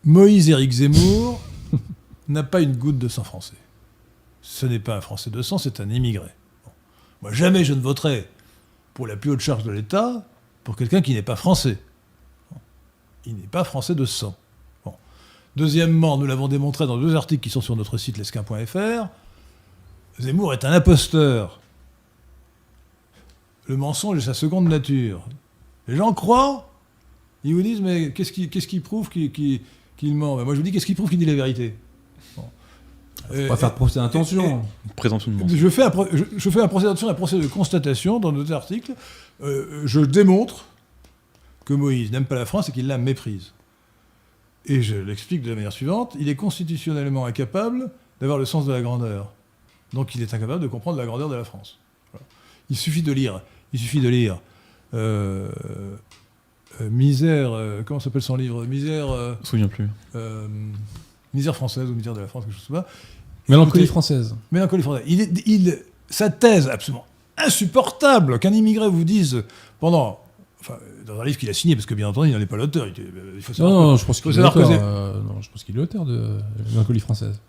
Moïse Éric Zemmour n'a pas une goutte de sang français. Ce n'est pas un Français de sang, c'est un immigré. Bon. Moi, jamais je ne voterai pour la plus haute charge de l'État pour quelqu'un qui n'est pas français. Bon. Il n'est pas français de sang. Bon. Deuxièmement, nous l'avons démontré dans 2 articles qui sont sur notre site lesquin.fr, Zemmour est un imposteur. Le mensonge est sa seconde nature. Les gens croient, ils vous disent, mais qu'est-ce qui prouve qu'il ment? Moi, je vous dis, qu'est-ce qui prouve qu'il dit la vérité? Bon. Faut pas faire de procès d'intention. Présomption de mensonge. Je fais un procès d'intention, un procès de constatation dans 2 articles. Je démontre que Moïse n'aime pas la France et qu'il la méprise. Et je l'explique de la manière suivante. Il est constitutionnellement incapable d'avoir le sens de la grandeur. Donc il est incapable de comprendre la grandeur de la France. Voilà. Il suffit de lire. Misère, comment s'appelle son livre? Misère. Je me souviens plus. Misère française ou misère de la France, quelque chose comme ça. Mélancolie française. Mélancolie française. Sa thèse absolument insupportable qu'un immigré vous dise pendant. Enfin, dans un livre qu'il a signé, parce que bien entendu, il n'en est pas l'auteur. Il faut savoir Non, je pense qu'il est l'auteur. Je pense qu'il est l'auteur de Mélancolie française.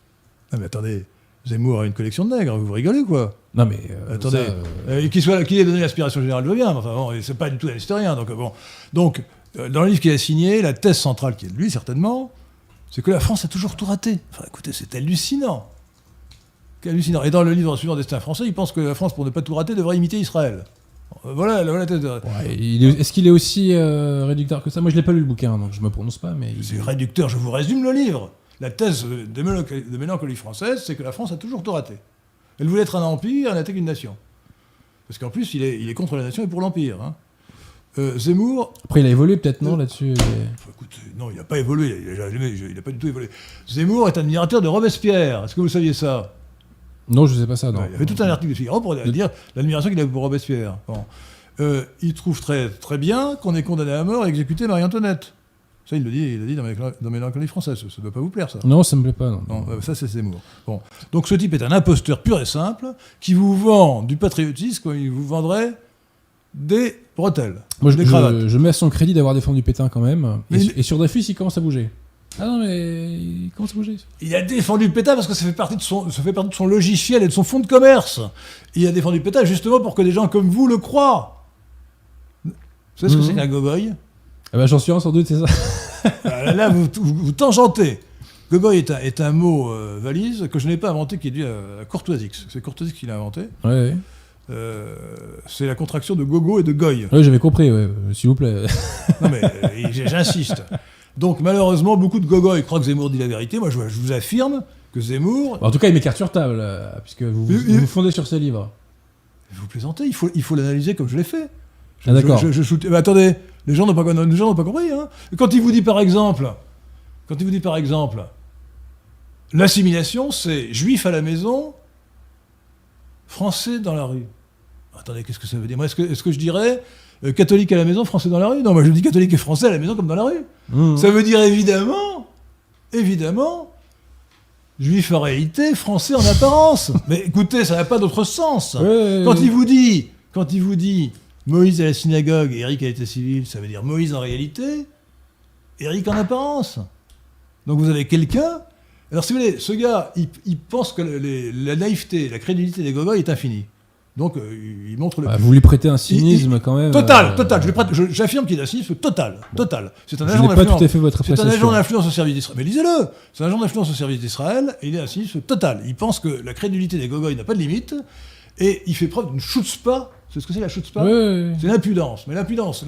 Non, mais attendez. Zemmour a une collection de nègres, vous rigolez quoi? Non mais attendez, qu'il ait donné l'aspiration générale, je veux bien, mais enfin bon, c'est pas du tout un historien, donc bon. Donc, dans le livre qu'il a signé, la thèse centrale qui est de lui certainement, c'est que la France a toujours tout raté. Enfin, écoutez, c'est hallucinant. Hallucinant. Et dans le livre suivant Destin français, il pense que la France, pour ne pas tout rater, devrait imiter Israël. Voilà la thèse. Ouais, est-ce qu'il est aussi réducteur que ça? Moi, je l'ai pas lu le bouquin, donc je me prononce pas. Mais c'est réducteur. Je vous résume le livre. La thèse de Mélancolie française, c'est que la France a toujours tout raté. Elle voulait être un empire, elle n'était qu'une nation. Parce qu'en plus, il est contre la nation et pour l'empire. Hein. Zemmour... Après, il a évolué peut-être, non, là-dessus Écoute, non, il n'a pas évolué. Il n'a pas du tout évolué. Zemmour est admirateur de Robespierre. Est-ce que vous saviez ça? Non, je ne sais pas ça, non. Ouais, il y avait tout un article de Figaro pour dire l'admiration qu'il avait pour Robespierre. Bon. Il trouve très, très bien qu'on ait condamné à mort et exécuté Marie-Antoinette. Ça, il le dit dans Mélancolie française. Ça ne doit pas vous plaire, ça. Non, ça ne me plaît pas. Non, ça, c'est Zemmour. Bon. Donc, ce type est un imposteur pur et simple qui vous vend du patriotisme comme il vous vendrait des bretelles. Moi, des cravates. Je mets à son crédit d'avoir défendu Pétain quand même. Et sur Dreyfus, il commence à bouger. Ah non, mais il commence à bouger. Il a défendu Pétain parce que ça fait partie de son logiciel et de son fonds de commerce. Il a défendu Pétain justement pour que des gens comme vous le croient. Vous savez ce que c'est qu'un gogoï? Ah bah, j'en suis un, sans doute, c'est ça. Là, vous tangentez. Gogoï est un mot valise que je n'ai pas inventé, qui est dû à Courtoisix. C'est Courtoisix qui l'a inventé. Ouais. C'est la contraction de gogo et de goy. Oui, j'avais compris, s'il vous plaît. Non, mais j'insiste. Donc, malheureusement, beaucoup de gogoïs croient que Zemmour dit la vérité. Moi, je vous affirme que Zemmour... En tout cas, il met carte sur table, puisque vous vous fondez sur ses livres. Vous plaisantez, il faut l'analyser comme je l'ai fait. D'accord. Mais attendez, les gens n'ont pas compris. Hein. Quand il vous dit par exemple, l'assimilation, c'est juif à la maison, français dans la rue. Attendez, qu'est-ce que ça veut dire? Moi, est-ce que je dirais catholique à la maison, français dans la rue? Non, moi je dis catholique et français à la maison comme dans la rue. Ça veut dire évidemment, juif en réalité, français en apparence. Mais écoutez, ça n'a pas d'autre sens. Quand il vous dit Moïse à la synagogue et Éric à l'état civil, ça veut dire Moïse en réalité, Éric en apparence. Donc vous avez quelqu'un... Alors si vous voulez, ce gars, il pense que la naïveté, la crédulité des gogoïs est infinie. Donc il montre le... vous lui prêtez un cynisme quand même. Total. J'affirme qu'il a un cynisme total. C'est un agent d'influence. Je n'ai pas tout à fait votre appréciation. C'est un agent d'influence au service d'Israël. Mais lisez-le. C'est un agent d'influence au service d'Israël et il a un cynisme total. Il pense que la crédulité des gogoïs n'a pas de limite et il fait preuve d'une chutzpah. C'est ce que c'est la chutzpah? C'est l'impudence. Mais l'impudence,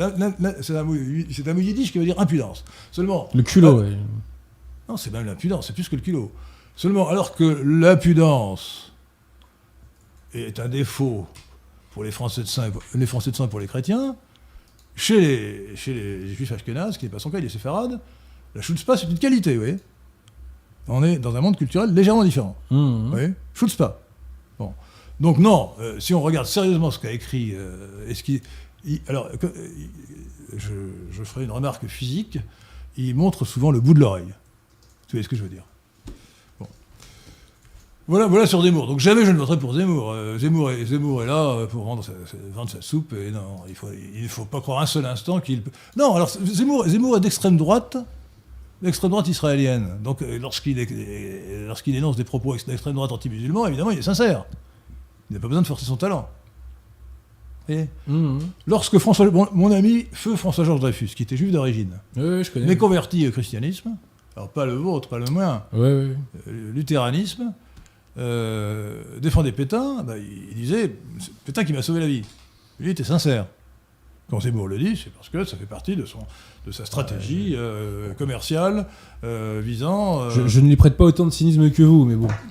c'est un mot yiddish qui veut dire impudence. Seulement... Le culot, Non, c'est même l'impudence, c'est plus que le culot. Seulement, alors que l'impudence est un défaut pour les Français de sang et pour les chrétiens, chez les juifs ashkénazes, qui n'est pas son cas, il est séfarade, la chutzpah, c'est une qualité, vous voyez. On est dans un monde culturel légèrement différent. Vous voyez, chutzpah. Bon. Donc non, si on regarde sérieusement ce qu'a écrit... alors, je ferai une remarque physique, il montre souvent le bout de l'oreille. Vous voyez ce que je veux dire? Bon. Voilà sur Zemmour. Donc jamais je ne voterai pour Zemmour. Zemmour est là pour vendre sa soupe. Et non, il ne faut pas croire un seul instant qu'il... Non, alors Zemmour est d'extrême droite l'extrême droite israélienne. Donc lorsqu'il énonce des propos d'extrême droite anti-musulmans, évidemment, il est sincère. Il n'a pas besoin de forcer son talent. Et lorsque mon ami, feu François-Georges Dreyfus, qui était juif d'origine, Oui, je connais. mais converti au christianisme, alors pas le vôtre, pas le mien, Oui. luthéranisme, défendait Pétain, il disait, c'est Pétain qui m'a sauvé la vie. Lui, il était sincère. Quand Zemmour le dit, c'est parce que ça fait partie de sa stratégie commerciale visant... Je ne lui prête pas autant de cynisme que vous, mais bon.